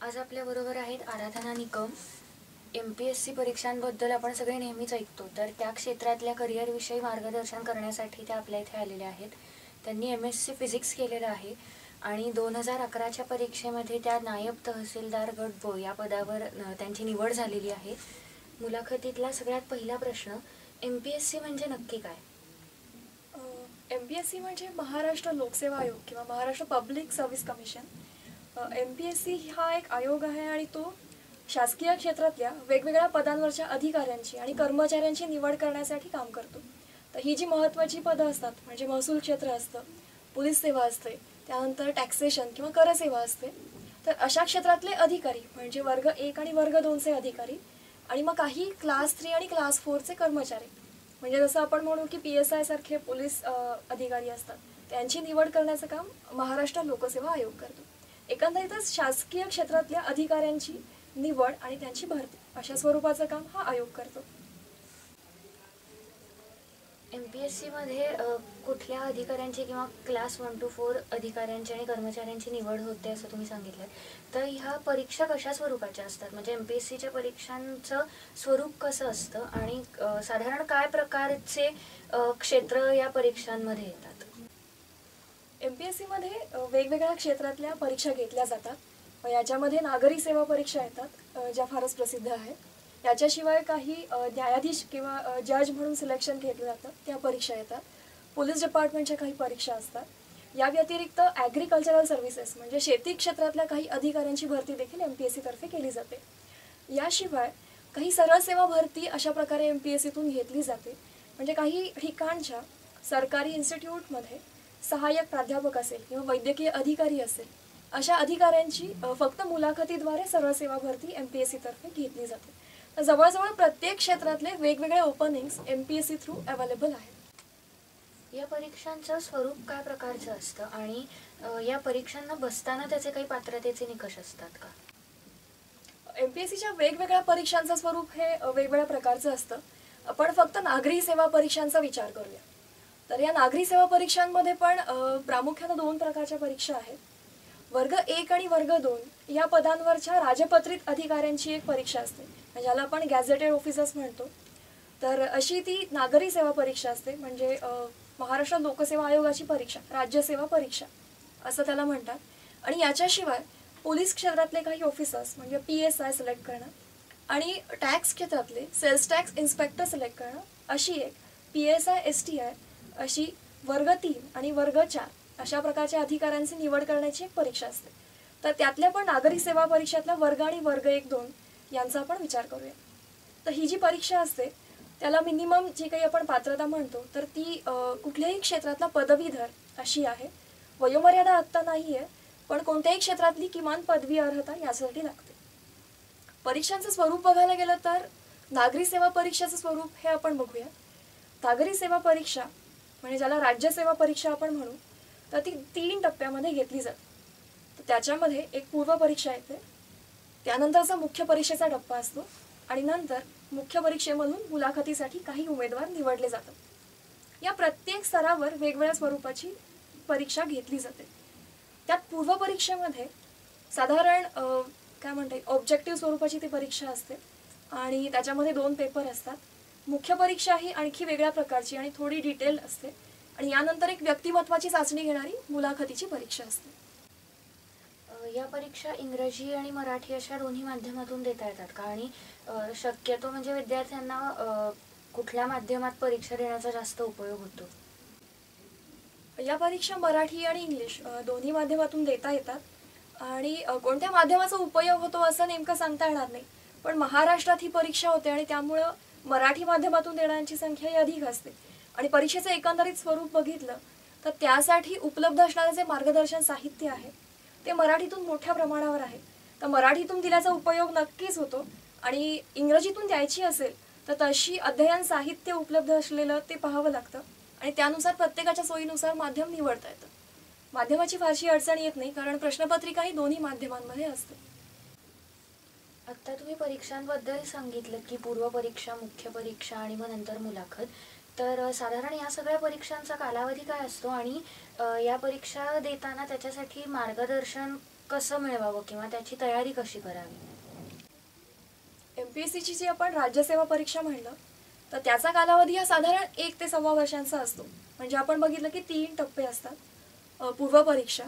आज आपल्याबरोबर आहेत आराधना निकम. MPSC परीक्षांबद्दल आपण सगळे नेहमीच ऐकतो, तर त्या क्षेत्रातल्या करिअरविषयी मार्गदर्शन करण्यासाठी त्या आपल्या इथे आलेल्या आहेत. त्यांनी MSc फिजिक्स केलेलं आहे आणि 2011च्या परीक्षेमध्ये त्या नायब तहसीलदार गट ब या पदावर त्यांची निवड झालेली आहे. मुलाखतीतला सगळ्यात पहिला प्रश्न, MPSC म्हणजे नक्की काय? MPSC म्हणजे महाराष्ट्र लोकसेवा आयोग किंवा Maharashtra public service commission. MPSC हा एक आयोग आहे आणि तो शासकीय क्षेत्रातल्या वेगवेगळ्या पदांवरच्या अधिकाऱ्यांची आणि कर्मचाऱ्यांची निवड करण्यासाठी काम करतो. तर ही जी महत्त्वाची पदं असतात म्हणजे महसूल क्षेत्र असतं, पोलीस सेवा असते, त्यानंतर टॅक्सेशन किंवा करसेवा असते. तर अशा क्षेत्रातले अधिकारी म्हणजे वर्ग 1 आणि वर्ग 2चे अधिकारी आणि मग काही क्लास 3 आणि क्लास 4चे कर्मचारी, म्हणजे जसं आपण म्हणू की PSI सारखे पोलीस अधिकारी असतात, त्यांची निवड करण्याचं काम महाराष्ट्र लोकसेवा आयोग करतो. एकंदरीतच शासकीय क्षेत्रातल्या अधिकाऱ्यांची निवड आणि त्यांची भरती अशा स्वरूपाचं काम हा आयोग करतो. MPSC मध्ये कुठल्या अधिकाऱ्यांची किंवा क्लास 1 to 4 अधिकाऱ्यांची आणि कर्मचाऱ्यांची निवड होते असं तुम्ही सांगितलं. तर ह्या परीक्षा कशा स्वरूपाच्या असतात? म्हणजे MPSCच्या परीक्षांचं स्वरूप कसं असतं आणि साधारण काय प्रकारचे क्षेत्र या परीक्षांमध्ये येतात? MPSC मध्ये वेगवेगळ्या क्षेत्रातल्या परीक्षा घेतल्या जातात. याच्यामध्ये नागरी सेवा परीक्षा येतात, ज्या फारच प्रसिद्ध आहेत. याच्याशिवाय काही न्यायाधीश किंवा जज म्हणून सिलेक्शन घेतलं जातं, त्या परीक्षा येतात. पोलीस डिपार्टमेंटच्या काही परीक्षा असतात. या व्यतिरिक्त ॲग्रिकल्चरल सर्व्हिसेस म्हणजे शेती क्षेत्रातल्या काही अधिकाऱ्यांची भरती देखील MPSC तर्फे केली जाते. याशिवाय काही सरळ सेवा भरती अशा प्रकारे MPSCतून घेतली जाते. म्हणजे काही ठिकाणच्या सरकारी इन्स्टिट्यूटमध्ये सहाय्यक प्राध्यापक असेल किंवा वैद्यकीय अधिकारी असेल, अशा अधिकाऱ्यांची फक्त मुलाखतीद्वारे सरळ सेवा भरती MPSC तर्फे घेतली जाते. तर जवळजवळ प्रत्येक क्षेत्रातले वेगवेगळे ओपनिंग्स MPSC थ्रू अवेलेबल आहेत. या परीक्षांचं स्वरूप काय प्रकारचं असतं आणि या परीक्षांना बसताना त्याचे काही पात्रतेचे निकष असतात का? MPSCच्या वेगवेगळ्या परीक्षांचं स्वरूप हे वेगवेगळ्या प्रकारचं असतं. आपण फक्त नागरी सेवा परीक्षांचा विचार करूया. तर या नागरी सेवा परीक्षांमध्ये पण प्रामुख्याने 2 प्रकारच्या परीक्षा आहेत. वर्ग 1 आणि वर्ग 2 या पदांवरच्या राजपत्रित अधिकाऱ्यांची एक परीक्षा असते, ज्याला आपण गॅझेटेड ऑफिसर्स म्हणतो. तर अशी ती नागरी सेवा परीक्षा असते, म्हणजे महाराष्ट्र लोकसेवा आयोगाची परीक्षा, राज्यसेवा परीक्षा असं त्याला म्हणतात. आणि याच्याशिवाय पोलीस क्षेत्रातले काही ऑफिसर्स म्हणजे PSI सिलेक्ट करणं आणि टॅक्स क्षेत्रातले सेल्स टॅक्स इन्स्पेक्टर सिलेक्ट करणं, अशी एक PSI STI अशी वर्ग 3 आणि वर्ग 4 अशा प्रकारच्या अधिकाऱ्यांची निवड करण्याची एक परीक्षा असते. तर त्यातल्या पण नागरी सेवा परीक्षेतल्या वर्ग आणि वर्ग 1-2 यांचा आपण विचार करूया. तर ही जी परीक्षा असते त्याला मिनिमम जी काही आपण पात्रता म्हणतो, तर ती कुठल्याही क्षेत्रातला पदवीधर अशी आहे. वयोमर्यादा आत्ता नाही आहे, पण कोणत्याही क्षेत्रातली किमान पदवी अर्हता यासाठी लागते. परीक्षांचं स्वरूप बघायला गेलं तर नागरी सेवा परीक्षेचं स्वरूप हे आपण बघूया. नागरी सेवा परीक्षा म्हणजे ज्याला राज्यसेवा परीक्षा आपण म्हणू, तर ती 3 टप्प्यामध्ये घेतली जाते. तर त्याच्यामध्ये एक पूर्व परीक्षा येते, त्यानंतरचा मुख्य परीक्षेचा टप्पा असतो आणि नंतर मुख्य परीक्षेमधून मुलाखतीसाठी काही उमेदवार निवडले जातात. या प्रत्येक स्तरावर वेगवेगळ्या स्वरूपाची परीक्षा घेतली जाते. त्यात पूर्व परीक्षेमध्ये साधारण काय म्हणता येईल ऑब्जेक्टिव्ह स्वरूपाची ती परीक्षा असते आणि त्याच्यामध्ये 2 पेपर असतात. मुख्य परीक्षा ही आणखी वेगळ्या प्रकारची आणि थोडी डिटेल असते आणि यानंतर एक व्यक्तिमत्वाची चाचणी घेणारी मुलाखतीची परीक्षा असते. या परीक्षा इंग्रजी आणि मराठी अशा दोन्ही माध्यमातून देता येतात का? आणि शक्यतो म्हणजे विद्यार्थ्यांना कुठल्या माध्यमात परीक्षा देण्याचा जास्त उपयोग होतो? या परीक्षा मराठी आणि इंग्लिश दोन्ही माध्यमातून देता येतात आणि कोणत्या माध्यमाचा उपयोग होतो असं नेमकं सांगता येणार नाही. पण महाराष्ट्रात ही परीक्षा होते आणि त्यामुळं मराठी माध्यमातून देणाऱ्यांची संख्या ही अधिक असते. आणि परीक्षेचं एकंदरीत स्वरूप बघितलं तर त्यासाठी उपलब्ध असणारे जे मार्गदर्शन साहित्य आहे ते मराठीतून मोठ्या प्रमाणावर आहे. तर मराठीतून दिल्याचा उपयोग नक्कीच होतो आणि इंग्रजीतून द्यायची असेल तर तशी अध्ययन साहित्य उपलब्ध असलेलं ते पाहावं लागतं आणि त्यानुसार प्रत्येकाच्या सोयीनुसार माध्यम निवडता येतं. माध्यमाची फारशी अडचण येत नाही, कारण प्रश्नपत्रिका ही दोन्ही माध्यमांमध्ये असते. आत्ता तुम्ही परीक्षांबद्दल सांगितलं की पूर्व परीक्षा, मुख्य परीक्षा आणि मग नंतर मुलाखत. तर साधारण या सगळ्या परीक्षांचा कालावधी काय असतो आणि या परीक्षा देताना त्याच्यासाठी मार्गदर्शन कसं मिळवावं किंवा त्याची तयारी कशी करावी? MPSCची जी आपण राज्यसेवा परीक्षा म्हणलं तर त्याचा कालावधी हा साधारण 1 ते 1.25 वर्षांचा असतो. म्हणजे आपण बघितलं की 3 टप्पे असतात. पूर्व परीक्षा,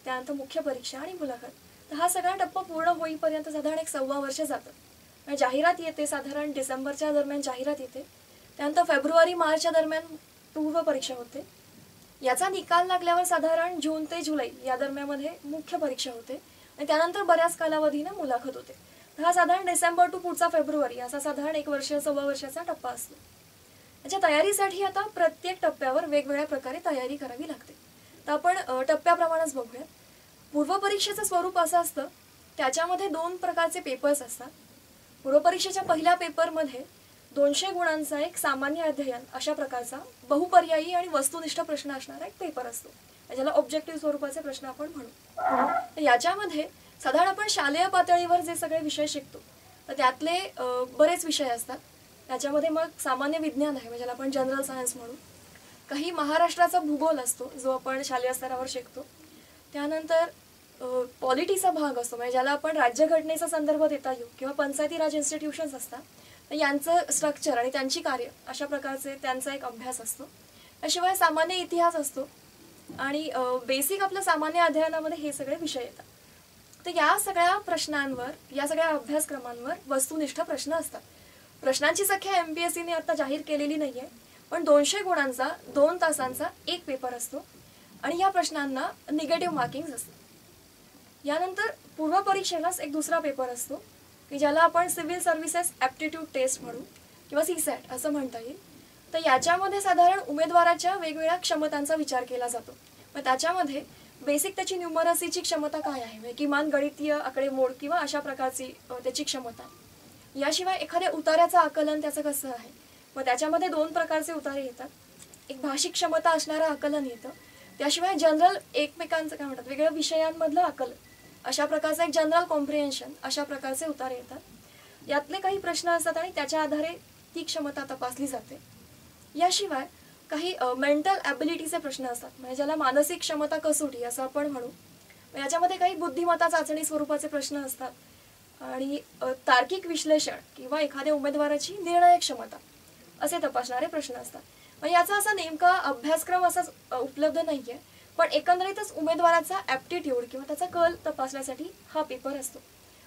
त्यानंतर मुख्य परीक्षा आणि मुलाखत. तर हा सगळा टप्पा पूर्ण होईपर्यंत साधारण 1.25 वर्ष जातं. म्हणजे जाहिरात येते, साधारण डिसेंबरच्या दरम्यान जाहिरात येते. त्यानंतर फेब्रुवारी मार्चच्या दरम्यान पूर्व परीक्षा होते. याचा निकाल लागल्यावर साधारण जून ते जुलै या दरम्यानमध्ये मुख्य परीक्षा होते आणि त्यानंतर बऱ्याच कालावधीनं मुलाखत होते. तर हा साधारण डिसेंबर टू पुढचा फेब्रुवारी असा साधारण 1 वर्ष 1.25 वर्षाचा टप्पा असतो. याच्या तयारीसाठी आता प्रत्येक टप्प्यावर वेगवेगळ्या प्रकारे तयारी करावी लागते. तर आपण टप्प्याप्रमाणेच बघूया. पूर्व परीक्षेचं स्वरूप असं असतं, त्याच्यामध्ये 2 प्रकारचे पेपर्स असतात. पूर्व परीक्षेच्या पहिल्या पेपरमध्ये 200 गुणांचा एक सामान्य अध्ययन अशा प्रकारचा बहुपर्यायी आणि वस्तुनिष्ठ प्रश्न असणारा एक पेपर असतो, ज्याला ऑब्जेक्टिव्ह स्वरूपाचे प्रश्न आपण म्हणू. तर याच्यामध्ये साधारण आपण शालेय पातळीवर जे सगळे विषय शिकतो तर त्यातले बरेच विषय असतात. त्याच्यामध्ये मग सामान्य विज्ञान आहे, म्हणजे ज्याला आपण जनरल सायन्स म्हणू. काही महाराष्ट्राचा भूगोल असतो जो आपण शालेय स्तरावर शिकतो. त्यानंतर पॉलिटीचा भाग असतो, म्हणजे ज्याला आपण राज्यघटनेचा संदर्भ देता येऊ किंवा पंचायती राज इन्स्टिट्यूशन्स असतात तर यांचं स्ट्रक्चर आणि त्यांची कार्य अशा प्रकारचे त्यांचा एक अभ्यास असतो. त्याशिवाय सामान्य इतिहास असतो आणि बेसिक आपलं सामान्य अध्ययनामध्ये हे सगळे विषय येतात. तर या सगळ्या प्रश्नांवर, या सगळ्या अभ्यासक्रमांवर वस्तुनिष्ठ प्रश्न असतात. प्रश्नांची संख्या MPSCने आता जाहीर केलेली नाही आहे, पण 200 गुणांचा 2 तासांचा एक पेपर असतो आणि या प्रश्नांना निगेटिव्ह मार्किंग असतं. यानंतर पूर्व परीक्षेलाच एक दुसरा पेपर असतो की ज्याला आपण सिव्हिल सर्व्हिसेस ॲप्टिट्यूड टेस्ट म्हणू किंवा CSAT असं म्हणता येईल. तर याच्यामध्ये साधारण उमेदवाराच्या वेगवेगळ्या क्षमतांचा विचार केला जातो. मग त्याच्यामध्ये बेसिक त्याची न्यूमरसीची क्षमता काय आहे, म्हणजे किमान गणितीय आकडेमोड किंवा अशा प्रकारची त्याची क्षमता. याशिवाय एखाद्या उतार्याचं आकलन त्याचं कसं आहे, मग त्याच्यामध्ये 2 प्रकारचे उतारे येतात. एक भाषिक क्षमता असणारं आकलन येतं, त्याशिवाय जनरल एकमेकांचं काय म्हणतात वेगवेगळ्या विषयांमधलं आकलन अशा प्रकारचं एक जनरल कॉम्प्रिहेन्शन अशा प्रकारचे उतारे येतात. यातले काही प्रश्न असतात आणि त्याच्या आधारे ती क्षमता तपासली जाते. याशिवाय काही मेंटल ॲबिलिटीचे प्रश्न असतात, म्हणजे ज्याला मानसिक क्षमता कसोटी असं आपण म्हणू. याच्यामध्ये काही बुद्धिमत्ता चाचणी स्वरूपाचे प्रश्न असतात आणि तार्किक विश्लेषण किंवा एखाद्या उमेदवाराची निर्णय क्षमता असे तपासणारे प्रश्न असतात. मग याचा असा नेमका अभ्यासक्रम असाच उपलब्ध नाही आहे, पण एकंदरीतच उमेदवाराचा ॲप्टिट्यूड किंवा त्याचा कल तपासण्यासाठी हा पेपर असतो.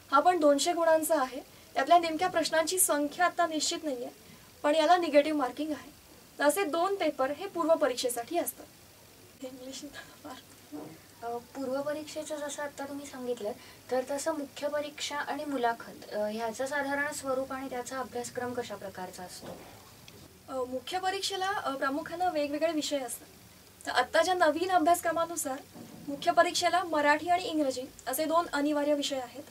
हा पण 200 गुणांचा आहे. त्यातल्या नेमक्या प्रश्नांची संख्या आता निश्चित नाही आहे, पण याला निगेटिव्ह मार्किंग आहे. तर असे 2 पेपर हे पूर्व परीक्षेसाठी असतात. इंग्लिश पूर्व परीक्षेचं जसं आता तुम्ही सांगितलं तर तसं मुख्य परीक्षा आणि मुलाखत ह्याचं साधारण स्वरूप आणि त्याचा अभ्यासक्रम कशा प्रकारचा असतो? मुख्य परीक्षेला प्रामुख्यानं वेगवेगळे विषय असतात. तर आत्ताच्या नवीन अभ्यासक्रमानुसार मुख्य परीक्षेला मराठी आणि इंग्रजी असे 2 अनिवार्य विषय आहेत.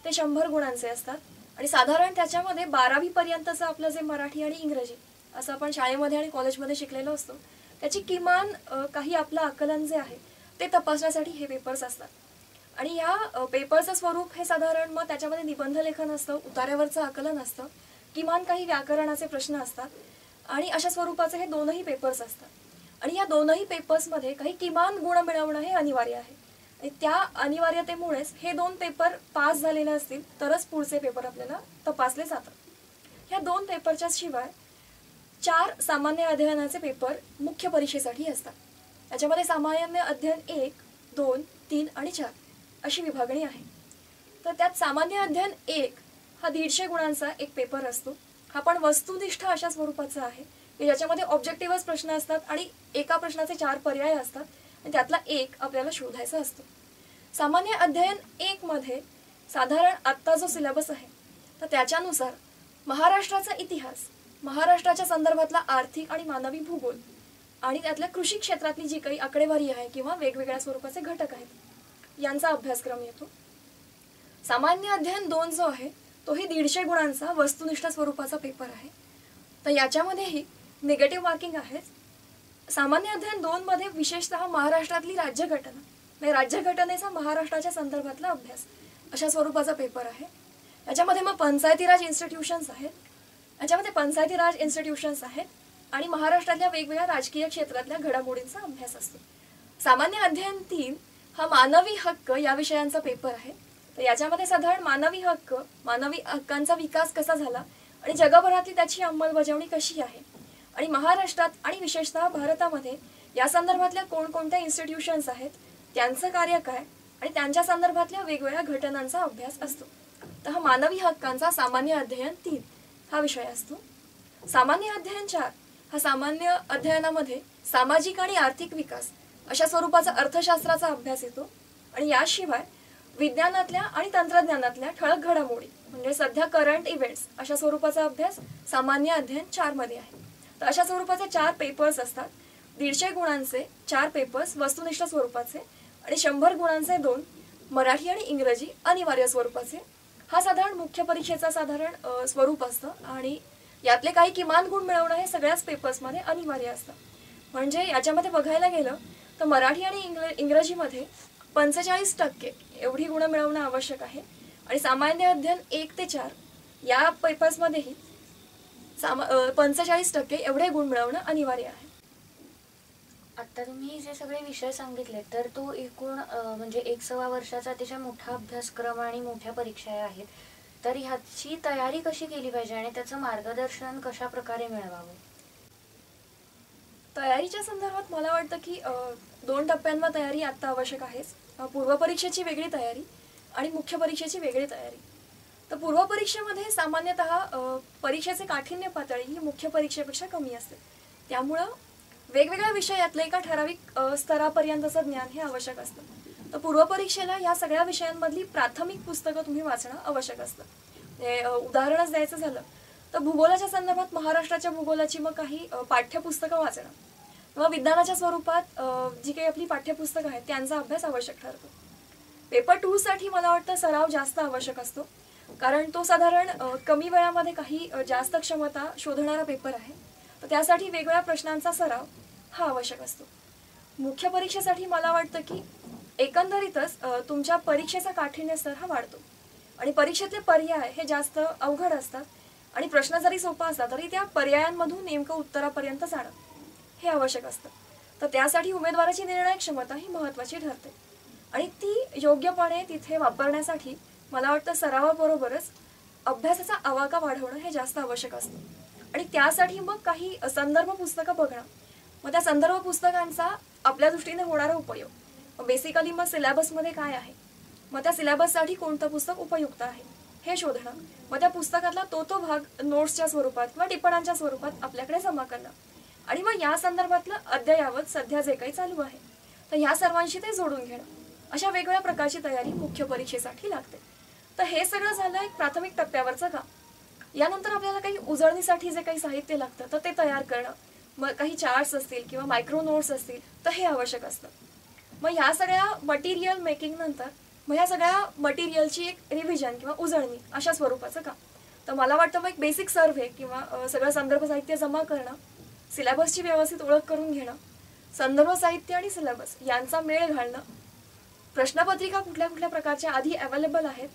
ते 100 गुणांचे असतात आणि साधारण त्याच्यामध्ये 12वी पर्यंतचं आपलं जे मराठी आणि इंग्रजी असं आपण शाळेमध्ये आणि कॉलेजमध्ये शिकलेलो असतो त्याची किमान काही आपलं आकलन जे आहे ते तपासण्यासाठी हे पेपर्स असतात. आणि या पेपरचं स्वरूप हे साधारण मग त्याच्यामध्ये निबंधलेखन असतं, उतार्यावरचं आकलन असतं, किमान काही व्याकरणाचे प्रश्न असतात आणि अशा स्वरूपाचे हे 2ही पेपर्स असतात. आणि या 2ही पेपर्समध्ये काही किमान गुण मिळवणं हे अनिवार्य आहे. आणि त्या अनिवार्यतेमुळेच हे 2 पेपर पास झालेले असतील तरच पुढचे पेपर आपल्याला तपासले जातात. ह्या 2 पेपरच्या शिवाय 4 सामान्य अध्ययनाचे पेपर मुख्य परीक्षेसाठी असतात. याच्यामध्ये सामान्य अध्ययन 1, 2, 3 आणि 4 अशी विभागणी आहे. तर त्यात सामान्य अध्ययन 1 हा 150 गुणांचा एक पेपर असतो. हा पण वस्तुनिष्ठ अशा स्वरूपाचा आहे की ज्याच्यामध्ये ऑब्जेक्टिव्हच प्रश्न असतात आणि एका प्रश्नाचे 4 पर्याय असतात आणि त्यातला एक आपल्याला शोधायचा असतो. सामान्य अध्ययन 1 मध्ये साधारण आत्ता जो सिलेबस आहे तर त्याच्यानुसार महाराष्ट्राचा इतिहास, महाराष्ट्राच्या संदर्भातला आर्थिक आणि मानवी भूगोल आणि त्यातल्या कृषी क्षेत्रातली जी काही आकडेवारी आहे किंवा वेगवेगळ्या स्वरूपाचे घटक आहेत यांचा अभ्यासक्रम येतो. सामान्य अध्ययन 2 जो आहे तोही 150 गुणांचा वस्तुनिष्ठ स्वरूपाचा पेपर आहे. तर याच्यामध्येही निगेटिव्ह मार्किंग आहेच. सामान्य अध्ययन 2 मध्ये विशेषतः महाराष्ट्रातली राज्यघटना म्हणजे राज्यघटनेचा महाराष्ट्राच्या संदर्भातला अभ्यास अशा स्वरूपाचा पेपर आहे. याच्यामध्ये मग पंचायती राज इन्स्टिट्यूशन्स आहेत आणि महाराष्ट्रातल्या वेगवेगळ्या राजकीय क्षेत्रातल्या घडामोडींचा अभ्यास असतो. सामान्य अध्ययन 3 हा मानवी हक्क या विषयांचा पेपर आहे. तर याच्यामध्ये साधारण मानवी हक्कांचा विकास कसा झाला आणि जगभरातली त्याची अंमलबजावणी कशी आहे आणि महाराष्ट्रात आणि विशेषतः भारतामध्ये या संदर्भातल्या कोणकोणत्या इन्स्टिट्यूशन्स आहेत, त्यांचं कार्य काय आणि त्यांच्या संदर्भातल्या वेगवेगळ्या घटनांचा अभ्यास असतो. तर हा मानवी हक्कांचा सामान्य अध्ययन 3 हा विषय असतो. सामान्य अध्ययन 4 हा सामान्य अध्ययनामध्ये सामाजिक आणि आर्थिक विकास अशा स्वरूपाचा अर्थशास्त्राचा अभ्यास येतो आणि याशिवाय विज्ञानातल्या आणि तंत्रज्ञानातल्या ठळक घडामोडी म्हणजे सध्या करंट इव्हेंट्स अशा स्वरूपाचा अभ्यास सामान्य अध्ययन 4 मध्ये आहे. तर अशा स्वरूपाचे 4 पेपर्स असतात. 150 गुणांचे 4 पेपर्स वस्तुनिष्ठ स्वरूपाचे आणि 100 गुणांचे 2 मराठी आणि इंग्रजी अनिवार्य स्वरूपाचे. हा साधारण मुख्य परीक्षेचा साधारण स्वरूप असतं आणि यातले काही किमान गुण मिळवणं हे सगळ्याच पेपर्समध्ये अनिवार्य असतं. म्हणजे याच्यामध्ये बघायला गेलं तर मराठी आणि इंग्रजीमध्ये 45% एवढी गुणं मिळवणं आवश्यक आहे आणि सामान्य अध्ययन 1 ते 4 या पेपर्समध्येही 45% एवढे गुण मिळवणं अनिवार्य आहे. आता तुम्ही जे सगळे विषय सांगितले तर तो एकूण म्हणजे 1.25 वर्षाचा अतिशय मोठा अभ्यासक्रम आणि मोठ्या परीक्षा आहेत. तर ह्याची तयारी कशी केली पाहिजे आणि त्याचं मार्गदर्शन कशा प्रकारे मिळवावं? तयारीच्या संदर्भात मला वाटतं की 2 टप्प्यांवर तयारी आत्ता आवश्यक आहेच. पूर्वपरीक्षेची वेगळी तयारी आणि मुख्य परीक्षेची वेगळी तयारी. तर पूर्वपरीक्षेमध्ये सामान्यतः परीक्षेचे काठिण्य पातळी ही मुख्य परीक्षेपेक्षा कमी असते. त्यामुळं वेगवेगळ्या विषयातलं एका ठराविक स्तरापर्यंतचं ज्ञान हे आवश्यक असतं. तर पूर्वपरीक्षेला या सगळ्या विषयांमधली प्राथमिक पुस्तकं तुम्ही वाचणं आवश्यक असतं. उदाहरणच द्यायचं झालं तर भूगोलाच्या संदर्भात महाराष्ट्राच्या भूगोलाची मग काही पाठ्यपुस्तकं वाचणं किंवा विज्ञानाच्या स्वरूपात जी काही आपली पाठ्यपुस्तकं आहेत त्यांचा अभ्यास आवश्यक ठरतो. पेपर 2 साठी मला वाटतं सराव जास्त आवश्यक असतो, कारण तो साधारण कमी वेळामध्ये काही जास्त क्षमता शोधणारा पेपर आहे. तर त्यासाठी वेगवेगळ्या प्रश्नांचा सराव हा आवश्यक असतो. मुख्य परीक्षेसाठी मला वाटतं की एकंदरीतच तुमच्या परीक्षेचा काठिण्य स्तर हा वाढतो आणि परीक्षेतले पर्याय हे जास्त अवघड असतात आणि प्रश्न जरी सोपा असला तरी त्या पर्यायांमधून नेमकं उत्तरापर्यंत जाणं हे आवश्यक असतं. तर त्यासाठी उमेदवाराची निर्णय क्षमता ही महत्त्वाची ठरते आणि ती योग्यपणे तिथे वापरण्यासाठी मला वाटतं सरावाबरोबरच अभ्यासाचा आवाका वाढवणं हे जास्त आवश्यक असतं आणि त्यासाठी मग काही संदर्भ पुस्तकं बघणं, मग त्या संदर्भ पुस्तकांचा आपल्या दृष्टीने होणारा उपयोग, बेसिकली मग सिलेबसमध्ये काय आहे, मग त्या सिलेबससाठी कोणतं पुस्तक उपयुक्त आहे हे शोधणं, मग त्या पुस्तकातला तो भाग नोट्सच्या स्वरूपात किंवा टिप्पणांच्या स्वरूपात आपल्याकडे जमा करणं आणि मग या संदर्भातलं अद्ययावत सध्या जे काही चालू आहे तर ह्या सर्वांशी ते जोडून घेणं, अशा वेगवेगळ्या प्रकारची तयारी मुख्य परीक्षेसाठी लागते. तर हे सगळं झालं एक प्राथमिक टप्प्यावरचं काम. यानंतर आपल्याला काही उजळणीसाठी जे काही साहित्य लागतं तर ते तयार करणं, मग काही चार्ट्स असतील किंवा मायक्रो नोट्स असतील तर हे आवश्यक असतं. मग ह्या सगळ्या मटेरियल मेकिंग नंतर मग ह्या सगळ्या मटेरियलची एक रिव्हिजन किंवा उजळणी अशा स्वरूपाचं काम. तर मला वाटतं मग एक बेसिक सर्व्हे किंवा सगळं संदर्भ साहित्य जमा करणं, सिलेबसची व्यवस्थित ओळख करून घेणं, संदर्भ साहित्य आणि सिलेबस यांचा मेळ घालणं, प्रश्नपत्रिका कुठल्या कुठल्या प्रकारच्या आधी अवेलेबल आहेत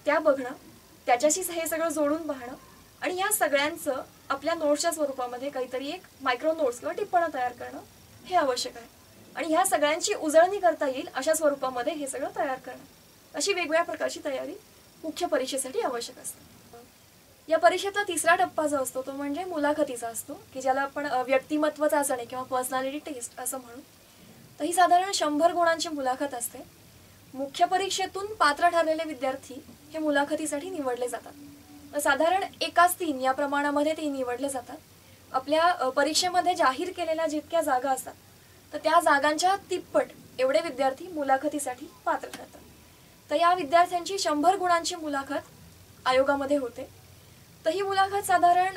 त्या बघणं, त्याच्याशी हे सगळं जोडून पाहणं आणि या सगळ्यांचं आपल्या नोट्सच्या स्वरूपामध्ये काहीतरी एक मायक्रो नोट्स किंवा टिप्पणं तयार करणं हे आवश्यक आहे आणि ह्या सगळ्यांची उजळणी करता येईल अशा स्वरूपामध्ये हे सगळं तयार करणं, अशी वेगवेगळ्या प्रकारची तयारी मुख्य परीक्षेसाठी आवश्यक असते. या परीक्षेतला 3रा टप्पा जो असतो तो म्हणजे मुलाखतीचा असतो, की ज्याला आपण व्यक्तिमत्व चाचणी किंवा पर्सनॅलिटी टेस्ट असं म्हणू. तर ही साधारण 100 गुणांची मुलाखत असते. मुख्य परीक्षेतून पात्र ठरलेले विद्यार्थी हे मुलाखतीसाठी निवडले जातात. तर साधारण 1:3 या प्रमाणामध्ये ते निवडले जातात. आपल्या परीक्षेमध्ये जाहीर केलेल्या जितक्या जागा असतात तर त्या जागांच्या तिप्पट एवढे विद्यार्थी मुलाखतीसाठी पात्र ठरतात. तर या विद्यार्थ्यांची 100 गुणांची मुलाखत आयोगामध्ये होते. तर ही मुलाखत साधारण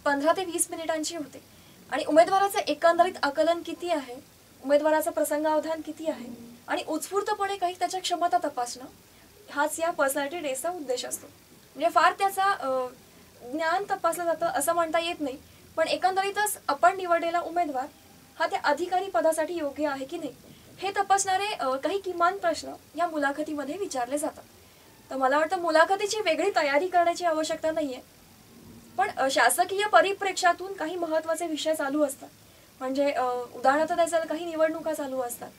15 ते 20 मिनिटांची होते आणि उमेदवाराचं एकंदरीत आकलन किती आहे, उमेदवाराचं प्रसंगावधान किती आहे आणि उत्स्फूर्तपणे काही त्याच्या क्षमता तपासणं हाच या पर्सनॅलिटी टेस्टचा उद्देश असतो. म्हणजे फार त्याचा ज्ञान तपासलं जातं असं म्हणता येत नाही, पण एकंदरीतच आपण निवडलेला उमेदवार हा त्या अधिकारी पदासाठी योग्य आहे की नाही हे तपासणारे काही किमान प्रश्न या मुलाखतीमध्ये विचारले जातात. तर मला वाटतं मुलाखतीची वेगळी तयारी करण्याची आवश्यकता नाहीये, पण शासकीय परिप्रेक्षातून काही महत्त्वाचे विषय चालू असतात. म्हणजे उदाहरणार्थ द्यायचं काही निवडणुका चालू असतात,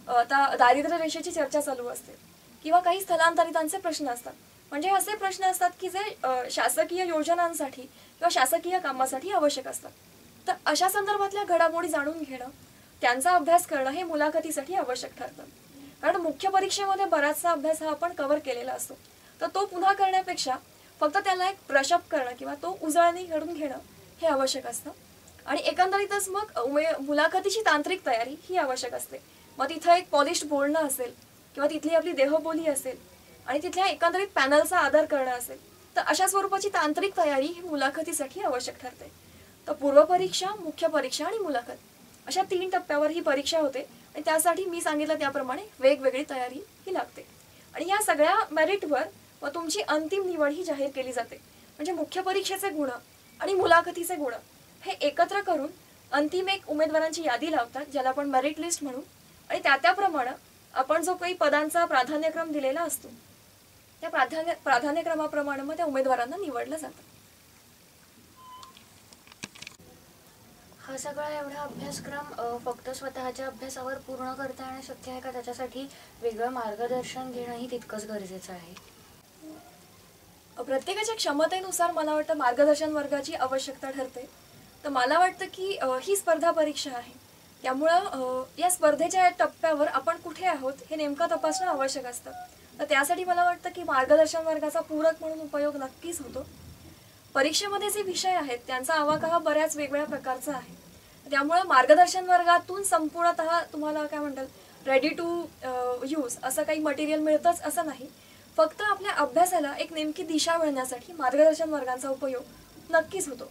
आता दारिद्र्य रेषेची चर्चा चालू असते किंवा काही स्थलांतरितांचे प्रश्न असतात. म्हणजे असे प्रश्न असतात की जे शासकीय योजनांसाठी किंवा शासकीय कामासाठी आवश्यक असतात. तर अशा संदर्भातल्या घडामोडी जाणून घेणं, त्यांचा अभ्यास करणं हे मुलाखतीसाठी आवश्यक ठरतं. कारण मुख्य परीक्षेमध्ये बराचसा अभ्यास हा आपण कव्हर केलेला असतो. तर तो पुन्हा करण्यापेक्षा फक्त त्याला एक ब्रशअप करणं किंवा तो उजळणी घडून घेणं हे आवश्यक असतं. आणि एकंदरीतच मग मुलाखतीची तांत्रिक तयारी ही आवश्यक असते. मग तिथं एक पॉलिश्ड बोलणं असेल किंवा तिथली आपली देहबोली असेल आणि तिथल्या एकंदरीत पॅनलचा आदर करणं असेल, तर अशा स्वरूपाची तांत्रिक तयारी ही मुलाखतीसाठी आवश्यक ठरते. तर पूर्वपरीक्षा, मुख्य परीक्षा आणि मुलाखत अशा 3 टप्प्यावर ही परीक्षा होते आणि त्यासाठी मी सांगितलं त्याप्रमाणे वेगवेगळी तयारी ही लागते. आणि या सगळ्या मेरिटवर व तुमची अंतिम निवड ही जाहीर केली जाते. म्हणजे मुख्य परीक्षेचे गुण आणि मुलाखतीचे गुण हे एकत्र करून अंतिम एक उमेदवारांची यादी लावतात, ज्याला आपण मेरिट लिस्ट म्हणू. आणि त्याप्रमाणे आपण जो काही पदांचा प्राधान्यक्रम दिलेला असतो त्या प्राधान्यक्रमाप्रमाणे मग त्या उमेदवारांना निवडलं जातं. हा सगळा एवढा अभ्यासक्रम फक्त स्वतःच्या अभ्यासावर पूर्ण करता येणं शक्य आहे का? त्याच्यासाठी वेगळं मार्गदर्शन घेणंही तितकंच गरजेचं आहे. प्रत्येकाच्या क्षमतेनुसार मला वाटतं मार्गदर्शन वर्गाची आवश्यकता ठरते. तर मला वाटतं की ही स्पर्धा परीक्षा आहे, त्यामुळं या स्पर्धेच्या टप्प्यावर आपण कुठे आहोत हे नेमकं तपासणं आवश्यक असतं. तर त्यासाठी मला वाटतं की मार्गदर्शन वर्गाचा पूरक म्हणून उपयोग नक्कीच होतो. परीक्षेमध्ये जे विषय आहेत त्यांचा आवाका हा बऱ्याच वेगवेगळ्या प्रकारचा आहे. त्यामुळं मार्गदर्शन वर्गातून संपूर्णतः तुम्हाला काय म्हणतात रेडी टू यूज असं काही मटेरियल मिळतंच असं नाही. फक्त आपल्या अभ्यासाला एक नेमकी दिशा मिळण्यासाठी मार्गदर्शन वर्गांचा उपयोग नक्कीच होतो.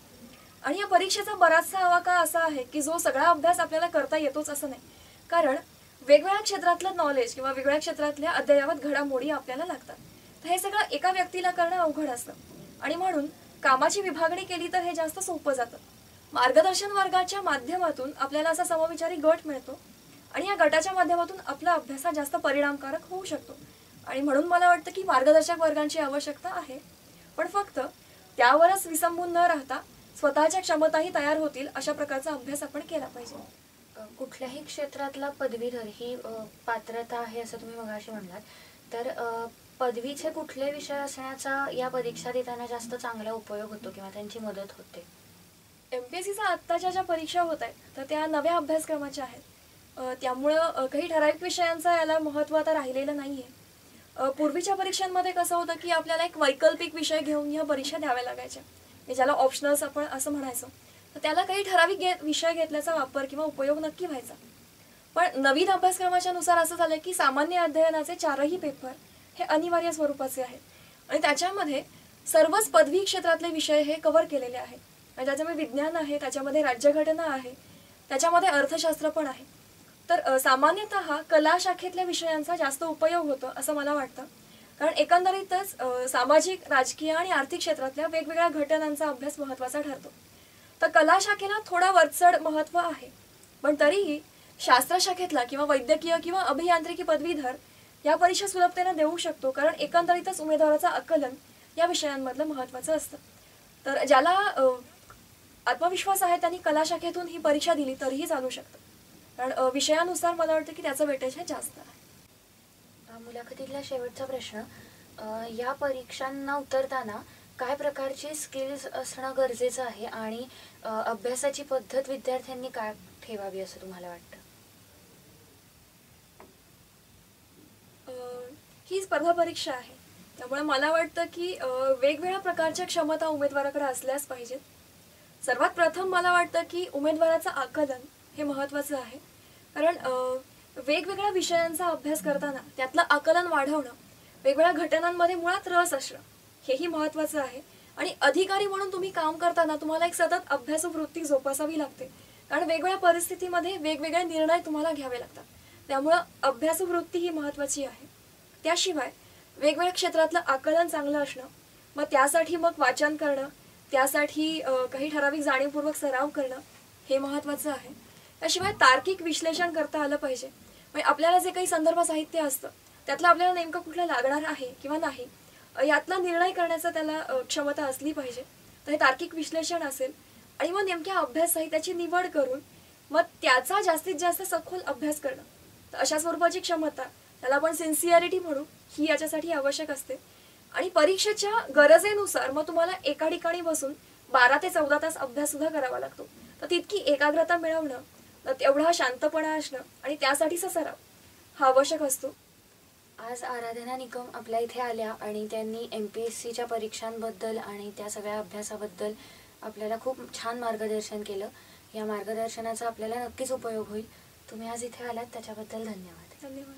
आणि या परीक्षेचा बराचसा आवाका असा आहे की जो सगळा अभ्यास आपल्याला करता येतोच असं नाही. कारण वेगवेगळ्या क्षेत्रातलं नॉलेज किंवा वेगवेगळ्या क्षेत्रातल्या अद्ययावत घडामोडी आपल्याला लागतात. तर हे सगळं एका व्यक्तीला करणं अवघड असतं आणि म्हणून कामाची विभागणी केली तर हे जास्त सोपं जातं. मार्गदर्शन वर्गाच्या माध्यमातून आपल्याला असा समविचारी गट मिळतो आणि या गटाच्या माध्यमातून आपला अभ्यास हा जास्त परिणामकारक होऊ शकतो. आणि म्हणून मला वाटतं की मार्गदर्शक वर्गांची आवश्यकता आहे. पण फक्त त्यावरच विसंबून न राहता स्वतःच्या क्षमताही तयार होतील अशा प्रकारचा अभ्यास आपण केला पाहिजे. कुठल्याही क्षेत्रातला पदवीधर ही पात्रता आहे असं तुम्ही मगाशी म्हणलात. तर पदवीचे कुठले विषय असण्याचा या परीक्षा देताना जास्त चांगला उपयोग होतो किंवा त्यांची मदत होते? MPSCच्या आत्ताच्या ज्या परीक्षा होत आहेत तर त्या नव्या अभ्यासक्रमाच्या आहेत. त्यामुळं काही ठराविक विषयांचा याला महत्त्व आता राहिलेलं नाही आहे. पूर्वीच्या परीक्षांमध्ये कसं होतं की आपल्याला एक वैकल्पिक विषय घेऊन ह्या परीक्षा द्याव्या लागायच्या, ज्याला ऑप्शनल्स आपण असं म्हणायचो. तर त्याला काही ठराविक विषय घेतल्याचा वापर किंवा उपयोग नक्की व्हायचा. पण नवीन अभ्यासक्रमाच्या नुसार असं झालं की सामान्य अध्ययनाचे 4ही पेपर हे अनिवार्य स्वरूपाचे आहेत आणि त्याच्यामध्ये सर्वच पदवी क्षेत्रातले विषय हे कव्हर केलेले आहेत. आणि त्याच्यामध्ये विज्ञान आहे, त्याच्यामध्ये राज्यघटना आहे, त्याच्यामध्ये अर्थशास्त्र पण आहे. तर सामान्यतः कला शाखेतल्या विषयांचा जास्त उपयोग होतो असं मला वाटतं. कारण एकंदरीतच सामाजिक, राजकीय आणि आर्थिक क्षेत्रातल्या वेगवेगळ्या घटनांचा अभ्यास महत्त्वाचा ठरतो. तर कला शाखेला थोडा वरचढ महत्त्व आहे, पण तरीही शास्त्र शाखेतला किंवा वैद्यकीय किंवा अभियांत्रिकी पदवीधर या परीक्षा सुलभतेने देऊ शकतो. कारण एकंदरीतच उमेदवाराचं आकलन या विषयांमधलं महत्त्वाचं असतं. तर ज्याला आत्मविश्वास आहे त्यांनी कला शाखेतून ही परीक्षा दिली तरीही चालू शकतं. कारण विषयानुसार मला वाटतं की त्याचं वेटेज हे जास्त आहे. मुलाखतीतला शेवटचा प्रश्न, या परीक्षांना उतरताना काय प्रकारची स्किल्स असणं गरजेचं आहे आणि अभ्यासाची पद्धत विद्यार्थ्यांनी काय ठेवावी असं तुम्हाला वाटतं? ही स्पर्धा परीक्षा आहे, त्यामुळे मला वाटतं की वेगवेगळ्या प्रकारच्या क्षमता उमेदवाराकडे असल्याच पाहिजेत. सर्वात प्रथम मला वाटतं की उमेदवाराचं आकलन हे महत्त्वाचं आहे. कारण वेगवेगळ्या विषयांचा अभ्यास करताना त्यातलं आकलन वाढवणं, वेगवेगळ्या घटनांमध्ये मुळात रस असणं हेही महत्त्वाचं आहे. आणि अधिकारी म्हणून तुम्ही काम करताना तुम्हाला एक सतत अभ्यासू वृत्ती जोपासावी लागते. कारण वेगवेगळ्या परिस्थितीमध्ये वेगवेगळे निर्णय तुम्हाला घ्यावे लागतात. त्यामुळं अभ्यासू वृत्ती ही महत्त्वाची आहे. त्याशिवाय वेगवेगळ्या क्षेत्रातलं आकलन चांगलं असणं, मग त्यासाठी वाचन करणं, त्यासाठी काही ठराविक जाणीवपूर्वक सराव करणं हे महत्त्वाचं आहे. त्याशिवाय तार्किक विश्लेषण करता आलं पाहिजे. म्हणजे आपल्याला जे काही संदर्भ साहित्य असतं त्यातलं आपल्याला नेमकं कुठलं लागणार आहे किंवा नाही यातला निर्णय करण्याचा त्याला क्षमता असली पाहिजे. तर हे तार्किक विश्लेषण असेल आणि मग नेमक्या अभ्यास साहित्याची निवड करून मग त्याचा जास्तीत जास्त सखोल अभ्यास करणं तर अशा स्वरूपाची क्षमता, त्याला आपण सिन्सिअरिटी म्हणू, ही याच्यासाठी आवश्यक असते. आणि परीक्षेच्या गरजेनुसार मग तुम्हाला एका ठिकाणी बसून 12 ते 14 तास अभ्यास सुद्धा करावा लागतो. तर तितकी एकाग्रता मिळवणं, तर तेवढा शांतपणा असणं आणि त्यासाठीचा सराव हा आवश्यक असतो. आज आराधना निकम आपल्या इथे आल्या आणि त्यांनी MPSCच्या परीक्षांबद्दल आणि त्या सगळ्या अभ्यासाबद्दल आपल्याला खूप छान मार्गदर्शन केलं. या मार्गदर्शनाचा आपल्याला नक्कीच उपयोग होईल. तुम्ही आज इथे आलात त्याच्याबद्दल धन्यवाद. धन्यवाद.